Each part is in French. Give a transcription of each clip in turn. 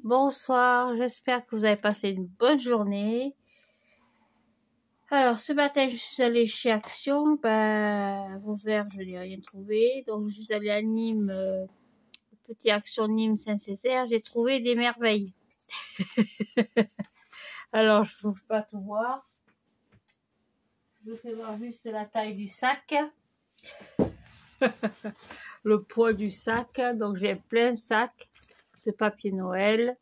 Bonsoir, j'espère que vous avez passé une bonne journée. Alors, ce matin, je suis allée chez Action. Vauvert, je n'ai rien trouvé. Donc, je suis allée à Nîmes, petit Action Nîmes Saint-Césaire. J'ai trouvé des merveilles. Alors, je ne peux pas tout voir. Je vous fais voir juste la taille du sac. Le poids du sac. Donc, j'ai plein de sacs de papier Noël.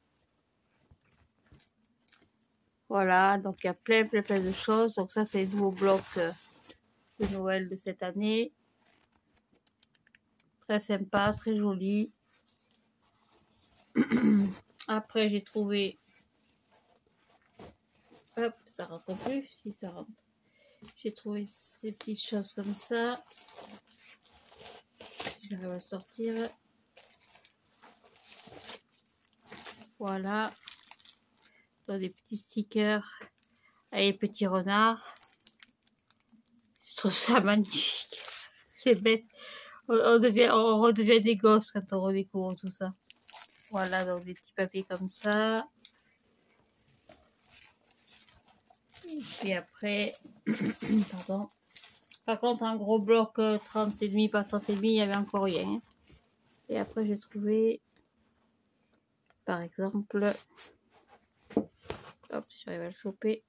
Voilà, donc il y a plein de choses. Donc ça, c'est les nouveaux blocs de Noël de cette année. Très sympa, très joli. Après, j'ai trouvé... Hop, ça rentre plus. Si, ça rentre. J'ai trouvé ces petites choses comme ça. Je vais le sortir. Voilà. Dans des petits stickers avec les petits renards. Je trouve ça magnifique. C'est bête. On redevient des gosses quand on redécouvre tout ça. Voilà, donc des petits papiers comme ça. Et puis après, pardon. Par contre, un gros bloc 30,5 par 30,5, il n'y avait encore rien. Et après, j'ai trouvé, par exemple, hop, si j'arrive à le choper.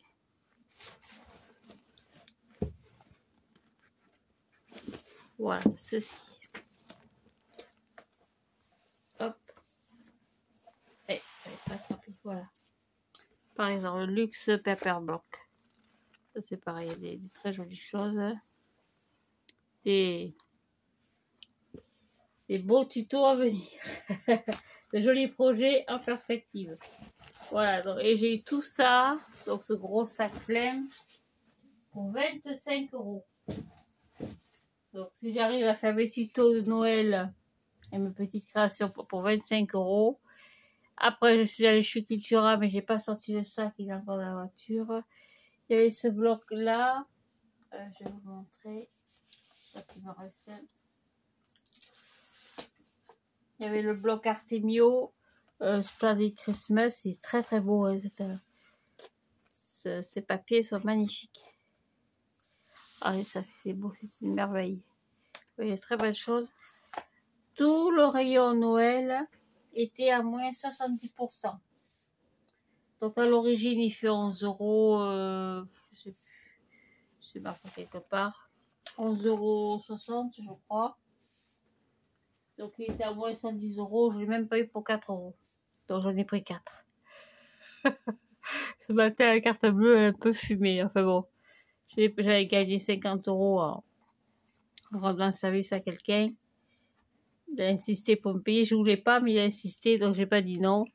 Voilà, ceci. Hop. Et, pas attraper, voilà. Par exemple, le Luxe Paper Block. Ça, c'est pareil, il y a des très jolies choses. Des beaux tutos à venir. De jolis projets en perspective. Voilà, donc, et j'ai eu tout ça, donc ce gros sac plein, pour 25 €. Donc si j'arrive à faire mes tutos de Noël et mes petites créations pour 25 €. Après, je suis allée chez Cultura, mais j'ai pas sorti le sac, il est encore dans la voiture. Il y avait ce bloc là, je vais vous montrer. Il me reste. Il y avait le bloc Artemio, Splendid Christmas, c'est très très beau. Hein, ces papiers sont magnifiques. Ah, et ça c'est beau, c'est une merveille. Il y a très belles choses. Tout le rayon Noël était à moins 70%. Donc à l'origine, il fait 11 €, je sais plus, c'est marqué quelque part. 11,60 € je crois. Donc il était à moins 110 €, je l'ai même pas eu pour 4 €. Donc j'en ai pris 4. Ce matin, la carte bleue est un peu fumée. Enfin bon, j'avais gagné 50 € en rendant service à quelqu'un. Il a insisté pour me payer, je voulais pas, mais il a insisté, donc j'ai pas dit non.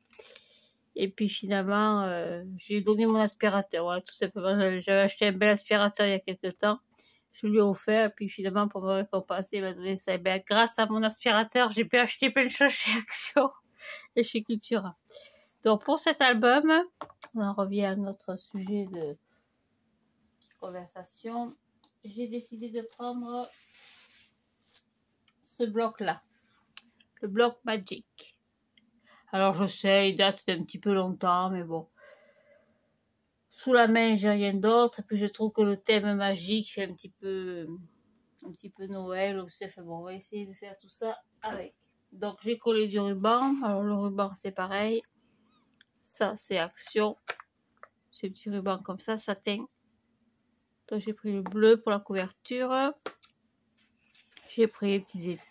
Et puis finalement, j'ai donné mon aspirateur. Voilà, tout simplement. J'avais acheté un bel aspirateur il y a quelques temps. Je lui ai offert, et puis finalement, pour me récompenser, il m'a donné ça. Et bien, grâce à mon aspirateur, j'ai pu acheter plein de choses chez Action et chez Cultura. Donc, pour cet album, on en revient à notre sujet de conversation. J'ai décidé de prendre ce bloc-là, le bloc Magic. Alors, je sais, il date d'un petit peu longtemps, mais bon. Sous la main, j'ai rien d'autre. Et puis, je trouve que le thème magique fait un petit peu Noël aussi. Enfin bon, on va essayer de faire tout ça avec. Donc, j'ai collé du ruban. Alors, le ruban, c'est pareil. Ça, c'est Action. C'est un petit ruban comme ça, satin. Donc, j'ai pris le bleu pour la couverture. J'ai pris les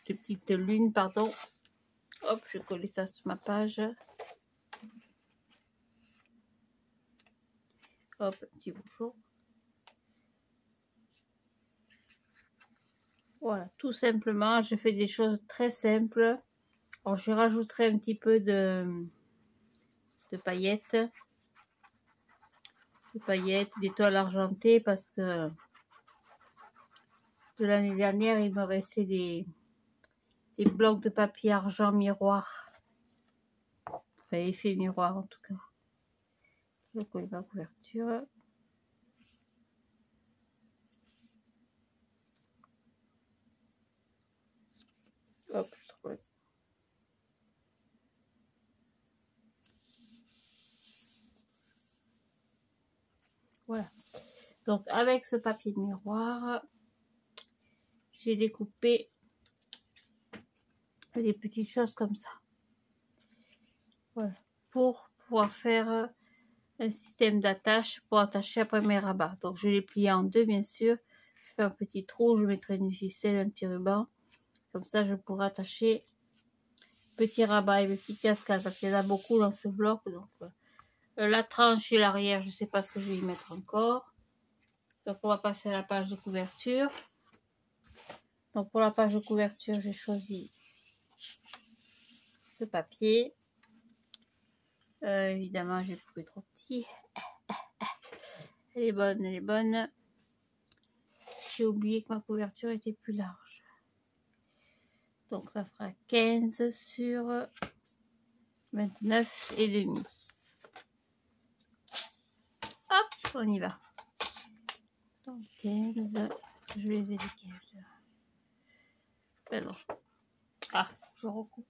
petites lunes, pardon. Hop, je vais coller ça sur ma page. Hop, un petit bouchon. Voilà, tout simplement, je fais des choses très simples. Alors, je rajouterai un petit peu de paillettes. D'étoiles argentées, parce que de l'année dernière, il me restait des blocs de papier argent miroir. Enfin, effet miroir en tout cas. Je colle ma couverture. Hop, je trouve. Voilà. Donc avec ce papier de miroir, j'ai découpé des petites choses comme ça. Voilà. Pour pouvoir faire un système d'attache pour attacher après mes rabats. Donc je l'ai plié en deux bien sûr. Je fais un petit trou, je mettrai une ficelle, un petit ruban. Comme ça je pourrai attacher petit rabat et petit cascade parce qu'il y en a beaucoup dans ce bloc. Donc la tranche et l'arrière, je ne sais pas ce que je vais y mettre encore. Donc on va passer à la page de couverture. Donc pour la page de couverture, j'ai choisi ce papier. Évidemment, j'ai trouvé trop petit. Elle est bonne, elle est bonne. J'ai oublié que ma couverture était plus large. Donc ça fera 15 sur 29 et demi. Hop, on y va. Donc 15, je les ai décalés. Ben non. Ah, je recoupe.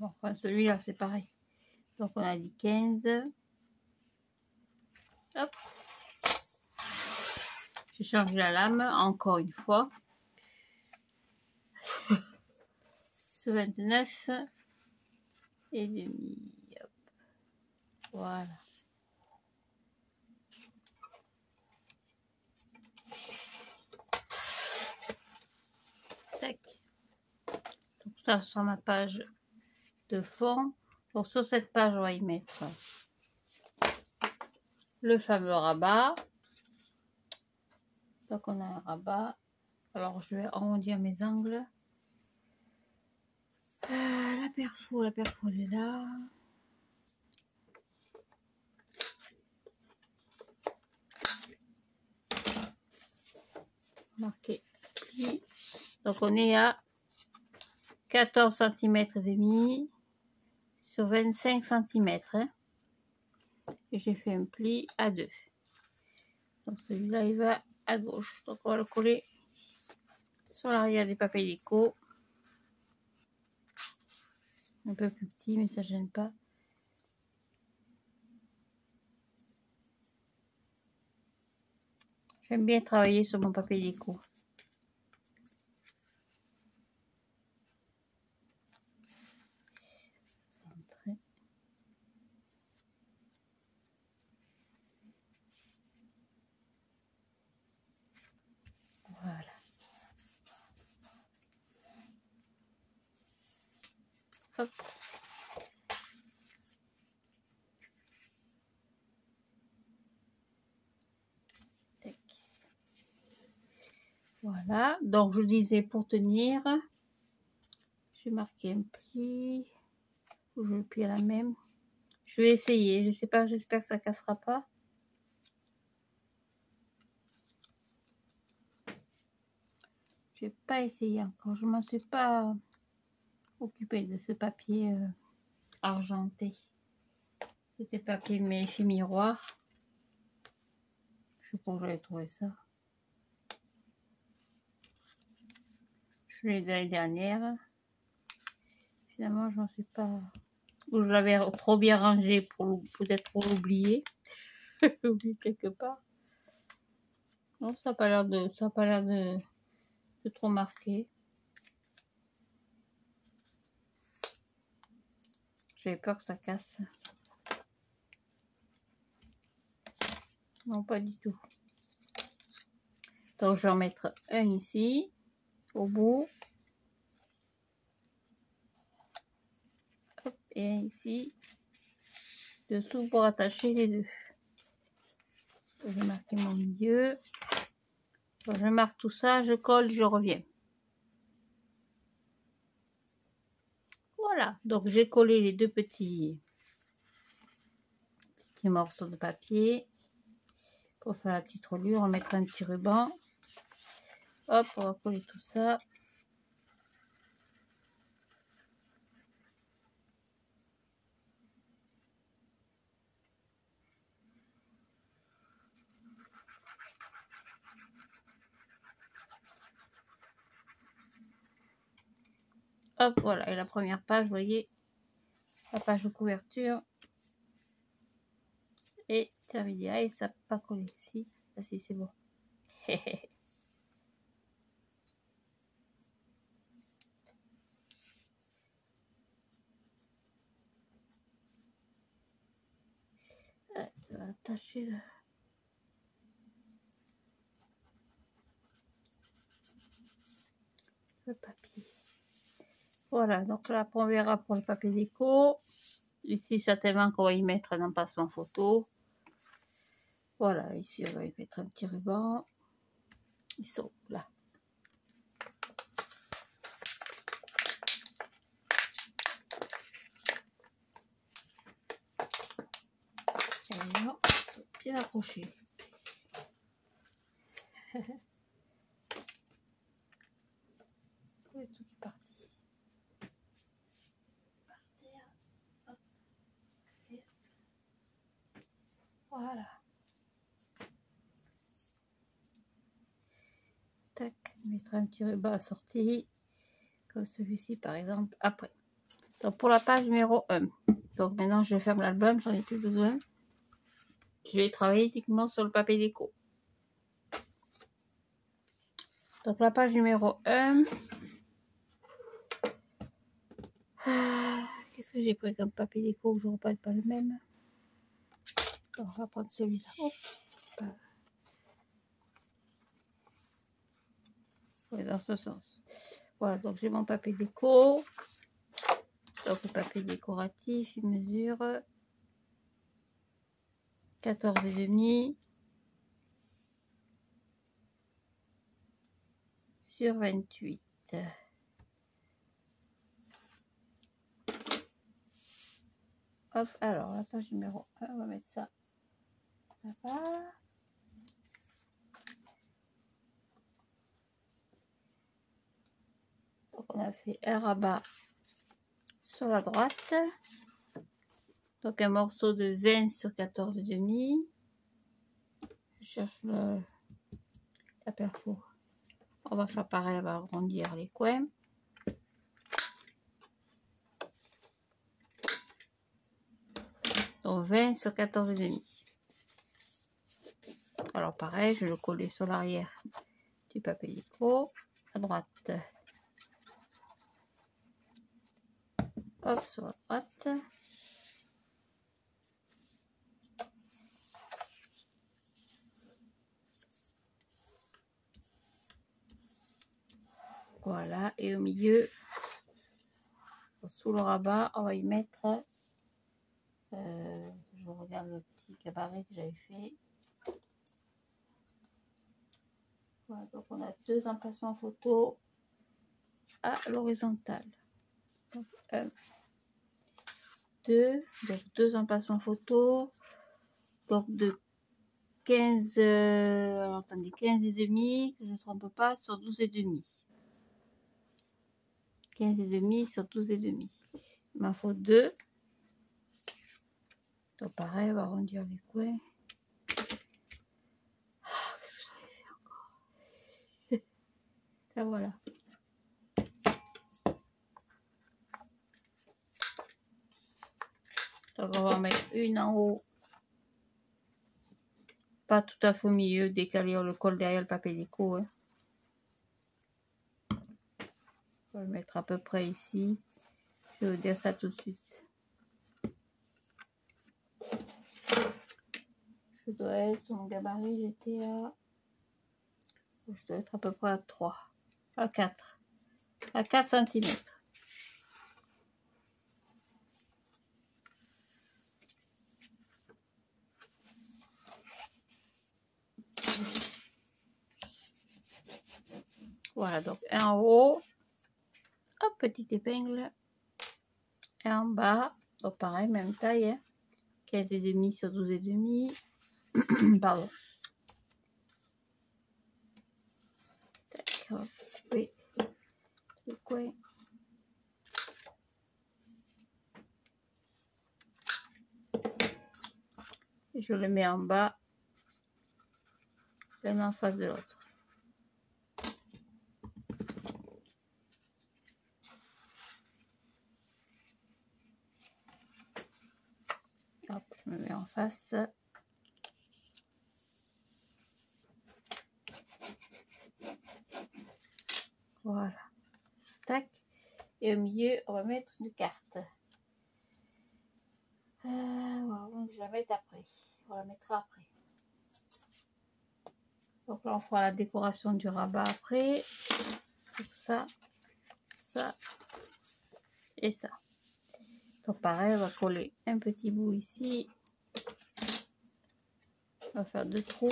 Enfin, celui-là, c'est pareil. Donc, on a dit 15. Hop. J'ai changé la lame encore une fois. Ce 29 et demi. Hop. Voilà. Tac. Donc, ça sera ma page de fond. Donc, sur cette page, on va y mettre le fameux rabat. Donc, on a un rabat. Alors, je vais arrondir mes angles. La perfo elle est là. Marqué pli. Donc, on est à 14 cm et demi sur 25 cm. Hein. Et j'ai fait un pli à 2. Donc, celui-là, il va à gauche. Donc, on va le coller sur l'arrière des papiers déco. Un peu plus petit, mais ça ne gêne pas. J'aime bien travailler sur mon papier déco. Voilà. Hop. Tac. Voilà. Donc, je disais pour tenir, j'ai marqué un pli. Ou je le plie à la même. Je vais essayer. Je sais pas, j'espère que ça cassera pas. Je vais pas essayer encore. Je m'en suis pas occupée de ce papier argenté. C'était papier effet miroir. Je sais pas où j'avais trouvé ça. Je l'ai de l'année dernière. Finalement, je m'en suis pas. Ou je l'avais trop bien rangé pour peut-être pour l'oublier. Oublié quelque part. Non, ça n'a pas l'air de trop marquer. J'avais peur que ça casse. Non, pas du tout. Donc, je vais en mettre un ici, au bout. Hop, et un ici, dessous pour attacher les deux. Je vais marquer mon milieu. Donc, je marque tout ça, je colle, je reviens. Voilà, donc j'ai collé les deux petits morceaux de papier. Pour faire la petite reliure, on mettra un petit ruban. Hop, on va coller tout ça. Hop, voilà, et la première page, vous voyez, la page de couverture est terminée. Ah, et ça n'a pas collé ici. Ah si, c'est bon. Ah, ça va attacher le papier. Voilà, donc là, on verra pour le papier déco. Ici, certainement qu'on va y mettre un emplacement photo. Voilà, ici, on va y mettre un petit ruban. Ils sont là. Et alors, bien accroché. Tout qui est parti. Voilà. Tac, mettre un petit ruban assorti, comme celui-ci par exemple, après. Donc pour la page numéro 1. Donc maintenant je ferme l'album, j'en ai plus besoin. Je vais travailler uniquement sur le papier déco. Donc la page numéro 1. Qu'est-ce que j'ai pris comme papier déco? Je ne reprends pas le même. Donc, on va prendre celui-là. Ouais, dans ce sens. Voilà, donc j'ai mon papier déco. Donc le papier décoratif, il mesure 14,5 sur 28. Hop, alors la page numéro 1, on va mettre ça là-bas. Donc on a fait un rabat sur la droite. Donc un morceau de 20 sur 14,5. Je cherche la perfo. On va faire pareil, on va agrandir les coins. Donc 20 sur 14,5. Alors pareil, je vais le coller sur l'arrière du papier déco à droite. Hop, sur la droite. Voilà, et au milieu, sous le rabat, on va y mettre, je regarde le petit cabaret que j'avais fait. Voilà, donc on a 2 emplacements photo à l'horizontale. Donc 1, 2, donc 2 emplacements photo, donc de 15, alors attendez, 15,5, que je ne me trompe pas, sur 12,5. 15,5 sur 12,5. Il m'en faut 2. Donc pareil, on va arrondir les coins. Qu'est-ce que j'avais fait encore? Là voilà. Donc on va en mettre une en haut. Pas tout à fait au milieu, décaler le col derrière le papier déco. Hein. On va le mettre à peu près ici. Je vais vous dire ça tout de suite. Je dois être sur mon gabarit, j'étais à... Je dois être à peu près à 3. À 4. À 4 cm. Voilà, donc un en haut. Hop, petite épingle. Et en bas. Donc pareil, même taille. Hein. 15,5 sur 12,5. Pardon. Tac, hop. Oui. Le coin. Et je le mets en bas. L'un en face de l'autre. me mets en face. Voilà. Tac. Et au milieu, on va mettre une carte. Voilà, je la mette après. On la mettra après. Donc là, on fera la décoration du rabat après. Pour ça, ça et ça. Donc pareil, on va coller un petit bout ici. On va faire 2 trous.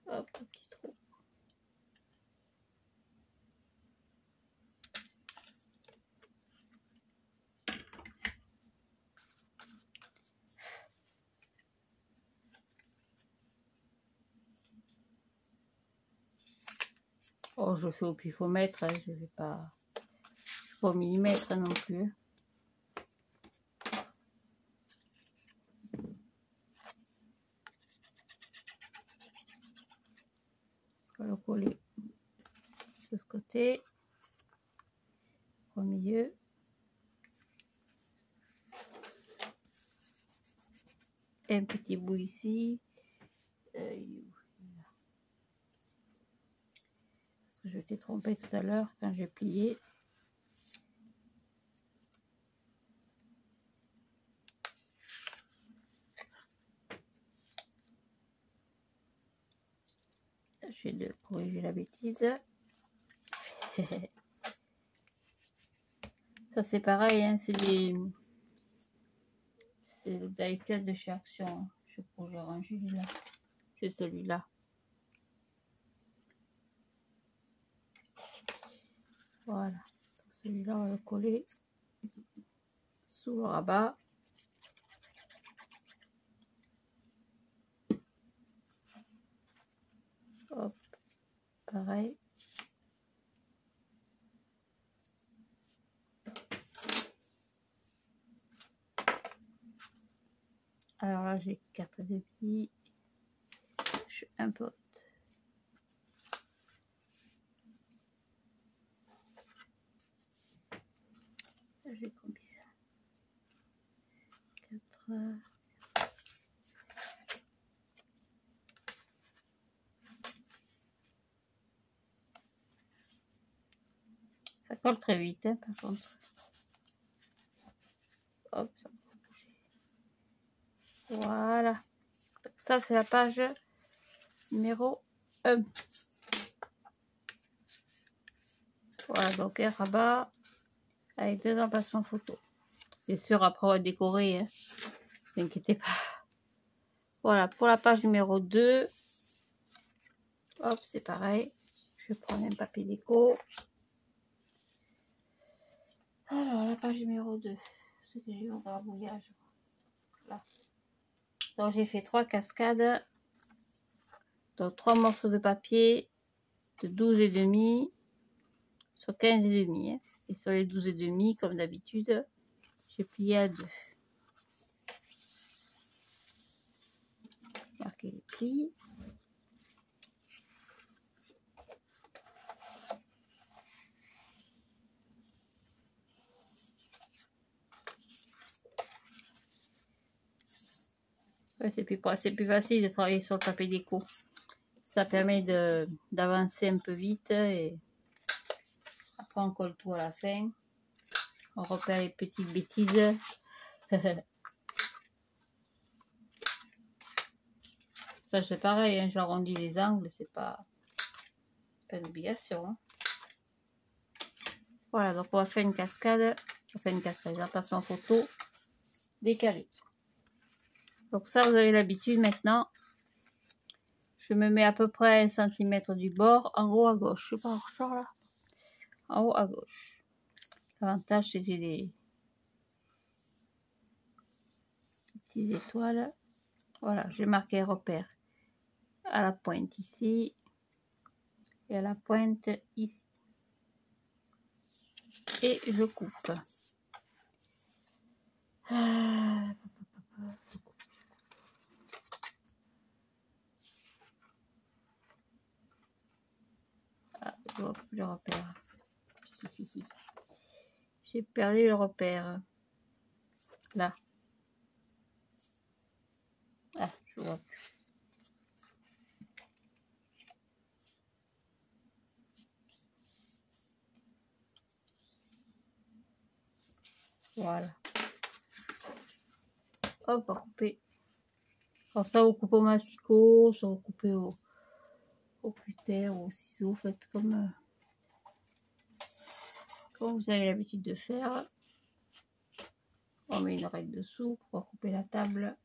Hop, un petit trou. Oh, je fais au pifomètre, hein, je vais pas au millimètre non plus. On va le coller de ce côté, au milieu. Et un petit bout ici. Parce que je t'ai trompé tout à l'heure quand j'ai plié. Je vais de corriger la bêtise. Ça c'est pareil, hein, c'est le die-cut de chez Action. Hein. Je sais pas où j'ai rangé là. C'est celui-là. Voilà. Celui-là, on va le coller sous le rabat. Hop, pareil. Alors là, j'ai 4 demi. Je suis un peu haute. J'ai combien? 4. Ça colle très vite, hein, par contre. Hop, ça va bouger. Voilà. Donc ça, c'est la page numéro 1. Voilà, donc un rabat avec 2 emplacements photo. Bien sûr, après, on va décorer. Hein. Ne vous inquiétez pas. Voilà, pour la page numéro 2. Hop, c'est pareil. Je vais prendre un papier déco. Alors, la page numéro 2. Ce que j'ai eu au grabouillage. Là. Donc, j'ai fait 3 cascades. Donc, 3 morceaux de papier de 12,5 sur 15,5. Hein. Et sur les 12,5, comme d'habitude, j'ai plié à 2. Marquer les plis. Ouais, c'est plus facile de travailler sur le papier déco. Ça permet d'avancer un peu vite et après on colle tout à la fin. On repère les petites bêtises. Ça c'est pareil, hein, j'arrondis les angles, c'est pas une obligation. Hein. Voilà, donc on va faire une cascade. On fait une cascade, emplacement photo décalé. Donc ça vous avez l'habitude maintenant. Je me mets à peu près 1 cm du bord, en haut à gauche. Je sais pas, genre là. En haut à gauche. L'avantage c'est que j'ai des petites étoiles. Voilà, j'ai marqué repère à la pointe ici et à la pointe ici. Et je coupe. Ah, je vois plus le repère. J'ai perdu le repère. Là. Ah, je vois plus. Voilà. Hop, on va couper. Alors ça, vous coupez au massicot, ça vous coupez au cutter ou au ciseau, faites comme vous avez l'habitude de faire. On met une règle dessous pour couper la table.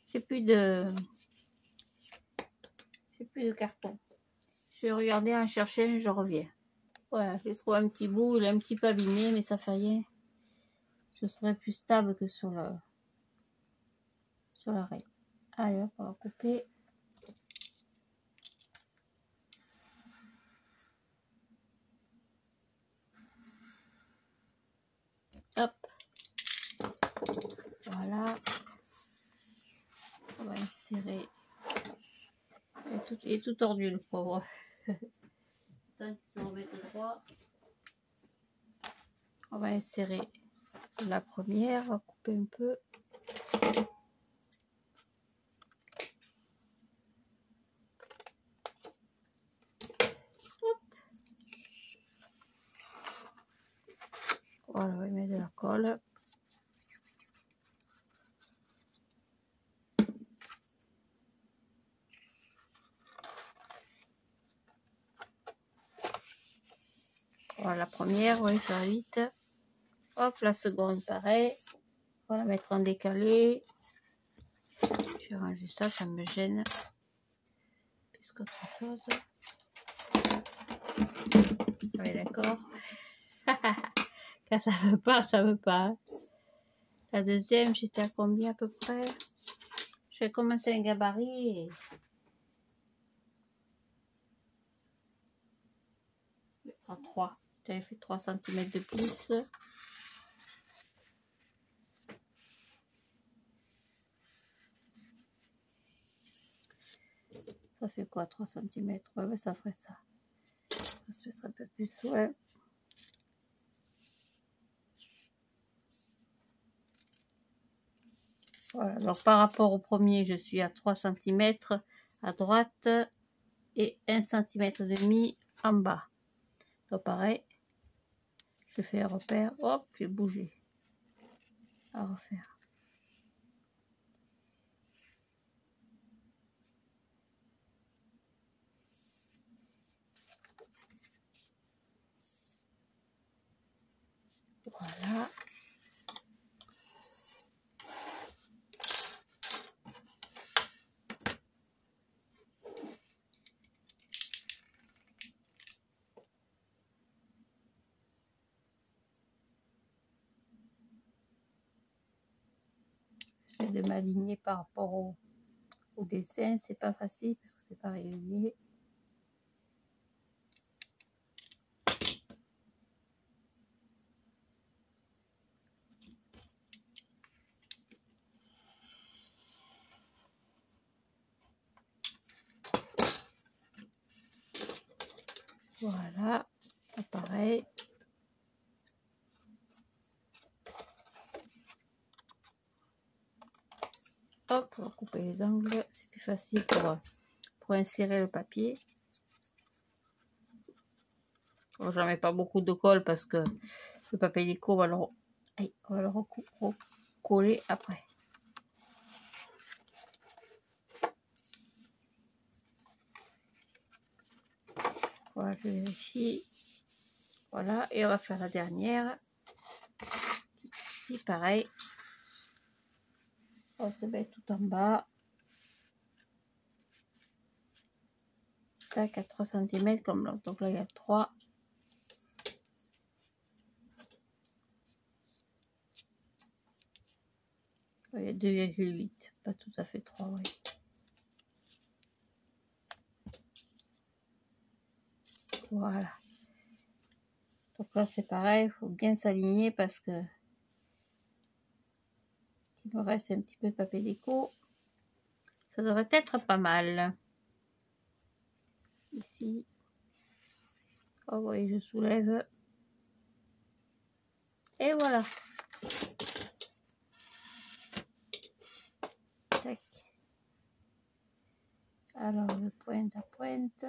J'ai plus de carton. Je vais regarder, en chercher, je reviens. Voilà, j'ai trouvé un petit bout, il est un petit peu abîmé, mais ça fait rien. Ce serait plus stable que sur la règle. Allez, hop, on va couper. Hop. Voilà. On va insérer. Il est tout tordu, le pauvre. Tant qu'il se remette droit. On va insérer la première. On va couper un peu. Hop. Voilà, on va y mettre de la colle. Voilà la première, on va faire vite. Hop, la seconde, pareil. On va la mettre en décalé. Je vais ranger ça me gêne. Plus qu'autre chose. Oui, d'accord. Quand ça veut pas, ça veut pas. La deuxième, j'étais à combien à peu près? J'ai commencé un gabarit. Et... à 3. J'avais fait 3 cm de plus. Ça fait quoi, 3 cm? Ouais, ben ça ferait ça. Ça se fait un peu plus, ouais. Voilà, donc par rapport au premier, je suis à 3 cm à droite et 1 cm demi en bas. Donc pareil, je fais un repère, hop, j'ai bougé. À refaire. Voilà. J'essaie de m'aligner par rapport au dessin, c'est pas facile parce que c'est pas régulier. Voilà, pareil. Hop, on va couper les angles, c'est plus facile pour insérer le papier. Bon, j'en mets pas beaucoup de colle parce que le papier déco, on va le recoller après. Voilà, je vérifie. Voilà, et on va faire la dernière. Ici, pareil. On se met tout en bas. Tac, à 3 cm comme l'autre. Donc là, il y a 3. Il y a 2,8. Pas tout à fait 3, oui. Voilà. Donc là, c'est pareil. Il faut bien s'aligner parce que il me reste un petit peu de papier déco. Ça devrait être pas mal. ici. Oh, vous voyez, je soulève. Et voilà. Tac. Alors, de pointe à pointe.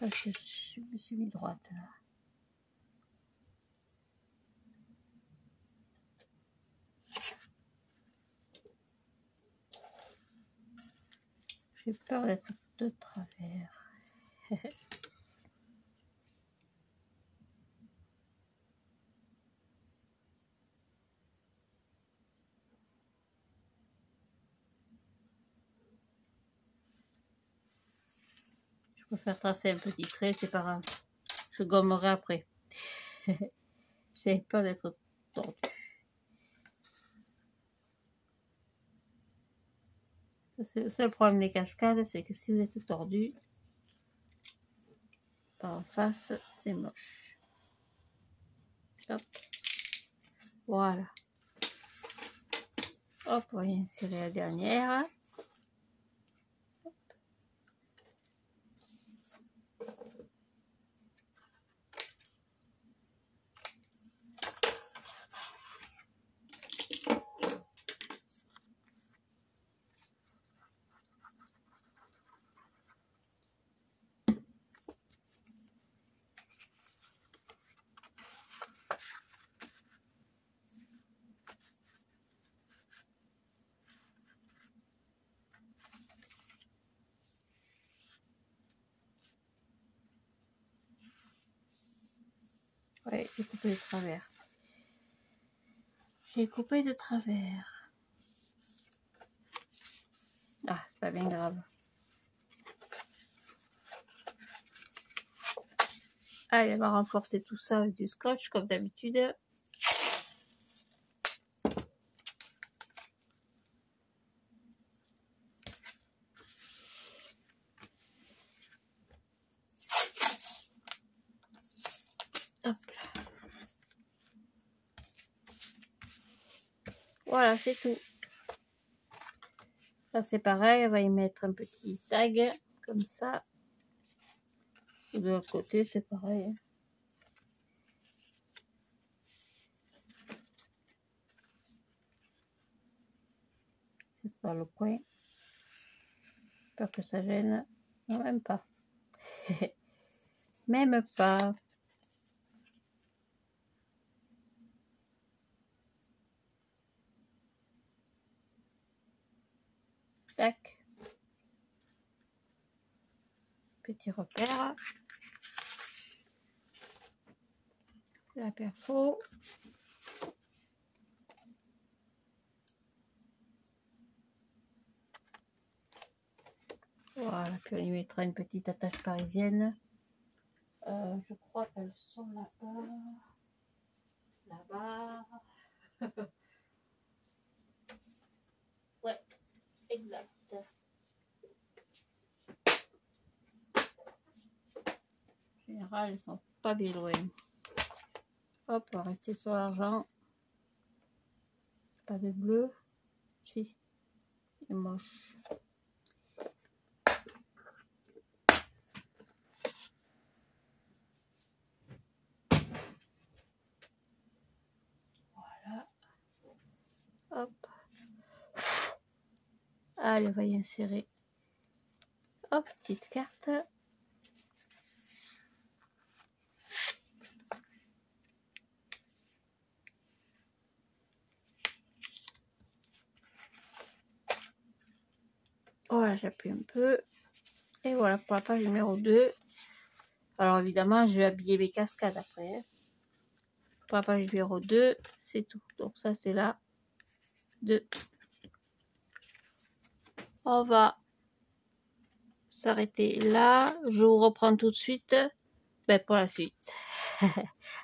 Je me suis mis droite là. J'ai peur d'être de travers. Je préfère tracer un petit trait, c'est pas grave. Je gommerai après. J'ai peur d'être tordu. C'est le seul problème des cascades, c'est que si vous êtes tordu par en face, c'est moche. Hop. Voilà. Hop, on va y insérer la dernière. Ouais, j'ai coupé de travers. J'ai coupé de travers. Ah, c'est pas bien grave. Allez, on va renforcer tout ça avec du scotch, comme d'habitude. Hop là. Voilà, c'est tout. Ça, c'est pareil, on va y mettre un petit tag, comme ça. Et de l'autre côté, c'est pareil. C'est sur le coin. J'espère que ça gêne. Non, même pas. Même pas. Tac. Petit repère. La perfo. Voilà, puis on y mettra une petite attache parisienne. Je crois qu'elles sont là-bas. Là-bas. Ouais, exact. En général, elles sont pas bien loin. Hop, on va rester sur l'argent. Pas de bleu. Si, c'est moche. Voilà. Hop. Allez, on va y insérer. Hop, petite carte. Voilà, j'appuie un peu. Et voilà pour la page numéro 2. Alors évidemment, je vais habiller mes cascades après. Pour la page numéro 2, c'est tout. Donc ça, c'est là. 2. On va s'arrêter là. Je vous reprends tout de suite pour la suite.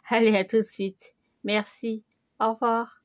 Allez, à tout de suite. Merci. Au revoir.